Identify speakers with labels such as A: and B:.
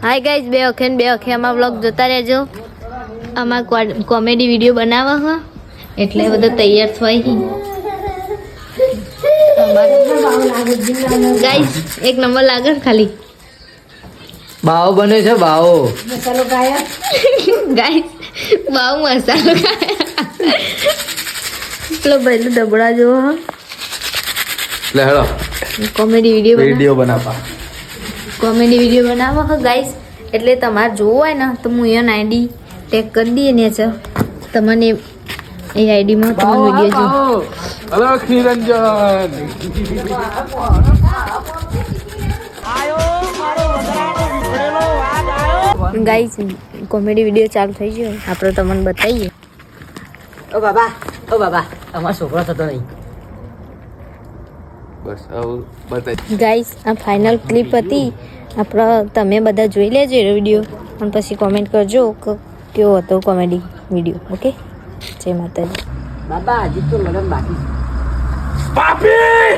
A: Hi guys, બે વખત અમારા વ્લોગ જોતા રહેજો. અમાર કોમેડી વિડીયો બનાવવા હો એટલે બધો તૈયાર થઈ. ગાઈઝ એક નંબર લાગે ખાલી
B: બાવો બને છે. બાવો
C: મસાલો ગાયા
A: ગાઈઝ બાવ મસાલો પેલો ભાઈ દબડા જેવો હા.
B: લે હેડો
A: કોમેડી
B: વિડીયો બનાવવા
A: હો ગાઈઝ. એટલે તમારે જોવું હોય ને તો હું અહીંયા આઈડી ટેગ કરી દઈએ ને છે તમને એ આઈડીમાં તમે વિડીયો જો.
B: હલો ખીરંજન
A: ગાઈઝ કોમેડી વિડીયો ચાલુ થઈ ગયો. આપણે તમને બતાવીએ.
C: ઓ બાબા અમારો છોકરો થતો નહીં.
B: બસ આવું બતાવી.
A: ગાઈઝ આ ફાઇનલ ક્લિપ હતી. આપણે તમે બધા જોઈ લેજો એ વિડીયો અને પછી કોમેન્ટ કરજો કે કેવો હતો કોમેડી વિડીયો. ઓકે, જય માતાજી.
C: બાબા હજી તો લગન બાકી છે.
B: પાપી